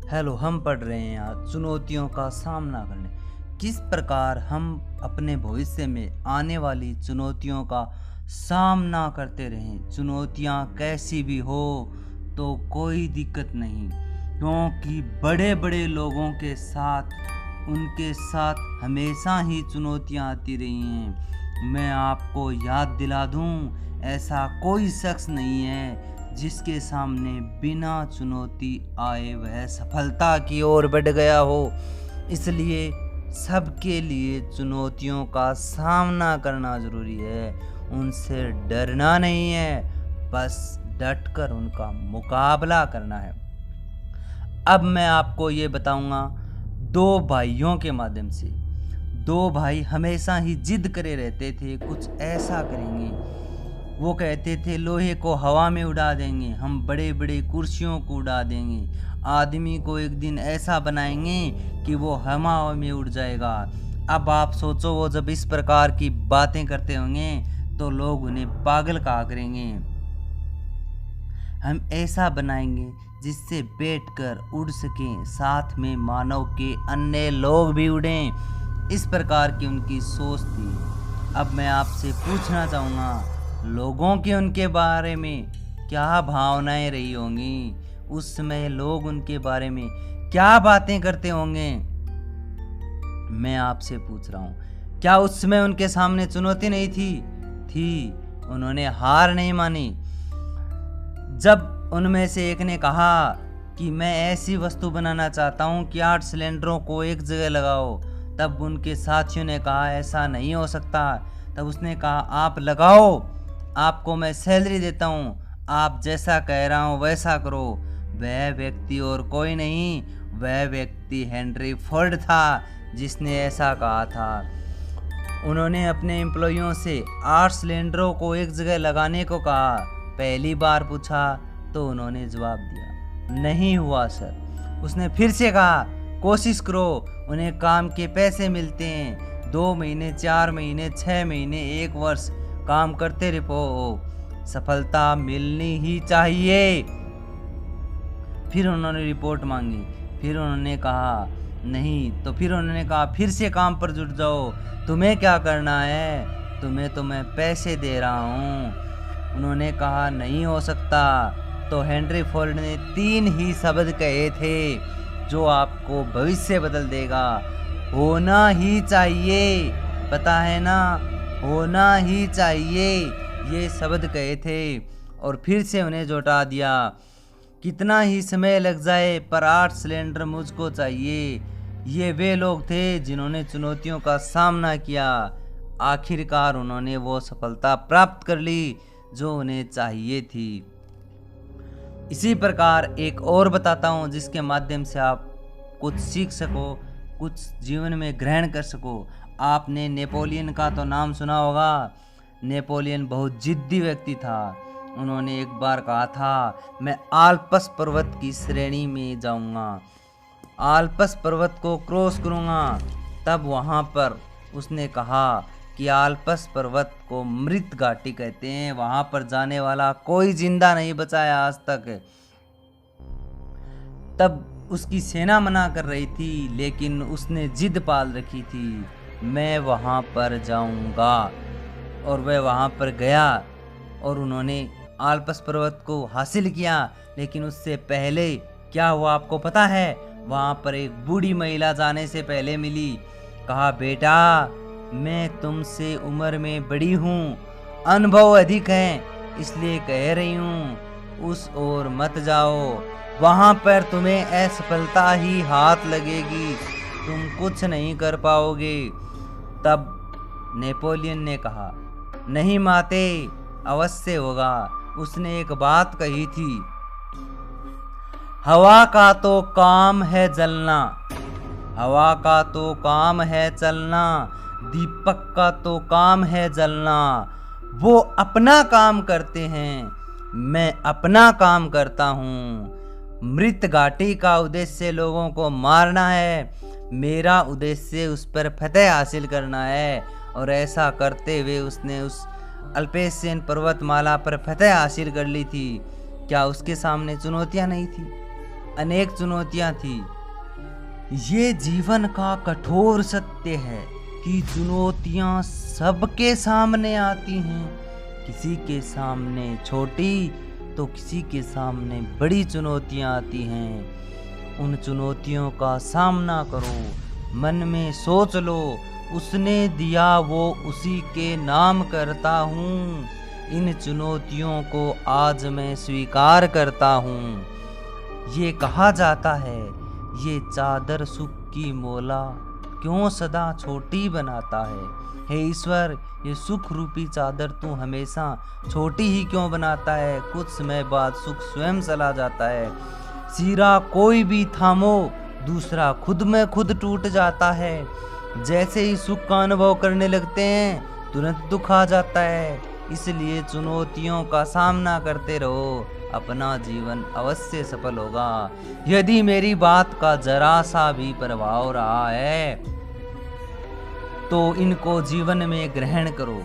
Hello, हम पढ़ रहे हैं आज चुनौतियों का सामना करने। किस प्रकार हम अपने भविष्य में आने वाली चुनौतियों का सामना करते रहें। चुनौतियाँ कैसी भी हो तो कोई दिक्कत नहीं, क्योंकि बड़े बड़े लोगों के साथ उनके साथ हमेशा ही चुनौतियाँ आती रही हैं। मैं आपको याद दिला दूं, ऐसा कोई शख्स नहीं है जिसके सामने बिना चुनौती आए वह सफलता की ओर बढ़ गया हो। इसलिए सबके लिए चुनौतियों का सामना करना ज़रूरी है। उनसे डरना नहीं है, बस डटकर उनका मुकाबला करना है। अब मैं आपको ये बताऊंगा दो भाइयों के माध्यम से। दो भाई हमेशा ही जिद करे रहते थे, कुछ ऐसा करेंगे। वो कहते थे लोहे को हवा में उड़ा देंगे, हम बड़े बड़े कुर्सियों को उड़ा देंगे, आदमी को एक दिन ऐसा बनाएंगे कि वो हवा में उड़ जाएगा। अब आप सोचो, वो जब इस प्रकार की बातें करते होंगे तो लोग उन्हें पागल कहा करेंगे। हम ऐसा बनाएंगे जिससे बैठकर उड़ सकें, साथ में मानव के अन्य लोग भी उड़ें। इस प्रकार की उनकी सोच थी। अब मैं आपसे पूछना चाहूँगा, लोगों की उनके बारे में क्या भावनाएं रही होंगी? उस समय लोग उनके बारे में क्या बातें करते होंगे? मैं आपसे पूछ रहा हूँ, क्या उस समय उनके सामने चुनौती नहीं थी। उन्होंने हार नहीं मानी। जब उनमें से एक ने कहा कि मैं ऐसी वस्तु बनाना चाहता हूँ कि 8 सिलेंडरों को एक जगह लगाओ, तब उनके साथियों ने कहा ऐसा नहीं हो सकता। तब उसने कहा आप लगाओ, आपको मैं सैलरी देता हूँ, आप जैसा कह रहा हूँ वैसा करो। वह व्यक्ति और कोई नहीं, वह व्यक्ति हेनरी फोर्ड था जिसने ऐसा कहा था। उन्होंने अपने एम्प्लॉइयों से 8 सिलेंडरों को एक जगह लगाने को कहा। पहली बार पूछा तो उन्होंने जवाब दिया नहीं हुआ सर। उसने फिर से कहा कोशिश करो, उन्हें काम के पैसे मिलते हैं। 2 महीने, 4 महीने, 6 महीने, 1 वर्ष काम करते रहो, सफलता मिलनी ही चाहिए। फिर उन्होंने रिपोर्ट मांगी। फिर उन्होंने कहा नहीं, तो फिर उन्होंने कहा फिर से काम पर जुट जाओ, तुम्हें क्या करना है, तुम्हें तो मैं पैसे दे रहा हूँ। उन्होंने कहा नहीं हो सकता। तो हेनरी फोर्ड ने 3 ही शब्द कहे थे जो आपको भविष्य बदल देगा। होना ही चाहिए, पता है ना, होना ही चाहिए, ये शब्द कहे थे और फिर से उन्हें जुटा दिया। कितना ही समय लग जाए पर 8 सिलेंडर मुझको चाहिए। ये वे लोग थे जिन्होंने चुनौतियों का सामना किया। आखिरकार उन्होंने वो सफलता प्राप्त कर ली जो उन्हें चाहिए थी। इसी प्रकार एक और बताता हूँ जिसके माध्यम से आप कुछ सीख सको, कुछ जीवन में ग्रहण कर सको। आपने नेपोलियन का तो नाम सुना होगा। नेपोलियन बहुत जिद्दी व्यक्ति था। उन्होंने एक बार कहा था मैं आल्प्स पर्वत की श्रेणी में जाऊंगा, आल्प्स पर्वत को क्रॉस करूंगा। तब वहां पर उसने कहा कि आल्प्स पर्वत को मृत घाटी कहते हैं, वहां पर जाने वाला कोई जिंदा नहीं बचा है आज तक। तब उसकी सेना मना कर रही थी, लेकिन उसने जिद पाल रखी थी मैं वहां पर जाऊंगा। और वह वहां पर गया और उन्होंने आल्प्स पर्वत को हासिल किया। लेकिन उससे पहले क्या हुआ आपको पता है? वहां पर एक बूढ़ी महिला जाने से पहले मिली। कहा बेटा मैं तुमसे उम्र में बड़ी हूँ, अनुभव अधिक है, इसलिए कह रही हूँ उस ओर मत जाओ, वहां पर तुम्हें असफलता ही हाथ लगेगी, तुम कुछ नहीं कर पाओगे। तब नेपोलियन ने कहा नहीं माते, अवश्य होगा। उसने एक बात कही थी, हवा का तो काम है जलना, हवा का तो काम है चलना, दीपक का तो काम है जलना। वो अपना काम करते हैं, मैं अपना काम करता हूँ। मृत घाटी का उद्देश्य लोगों को मारना है, मेरा उद्देश्य उस पर फतेह हासिल करना है। और ऐसा करते हुए उसने उस अल्पेशियन पर्वतमाला पर फतेह हासिल कर ली थी। क्या उसके सामने चुनौतियां नहीं थी? अनेक चुनौतियां थी। ये जीवन का कठोर सत्य है कि चुनौतियां सबके सामने आती हैं, किसी के सामने छोटी तो किसी के सामने बड़ी चुनौतियां आती हैं। उन चुनौतियों का सामना करो, मन में सोच लो, उसने दिया वो उसी के नाम करता हूँ। इन चुनौतियों को आज मैं स्वीकार करता हूँ। ये कहा जाता है, ये चादर सुख की मोला क्यों सदा छोटी बनाता है। हे ईश्वर, ये सुख रूपी चादर तू हमेशा छोटी ही क्यों बनाता है। कुछ समय बाद सुख स्वयं चला जाता है। सिरा कोई भी थामो, दूसरा खुद में खुद टूट जाता है। जैसे ही सुख का अनुभव करने लगते हैं तुरंत दुख आ जाता है। इसलिए चुनौतियों का सामना करते रहो, अपना जीवन अवश्य सफल होगा। यदि मेरी बात का जरा सा भी प्रभाव रहा है तो इनको जीवन में ग्रहण करो।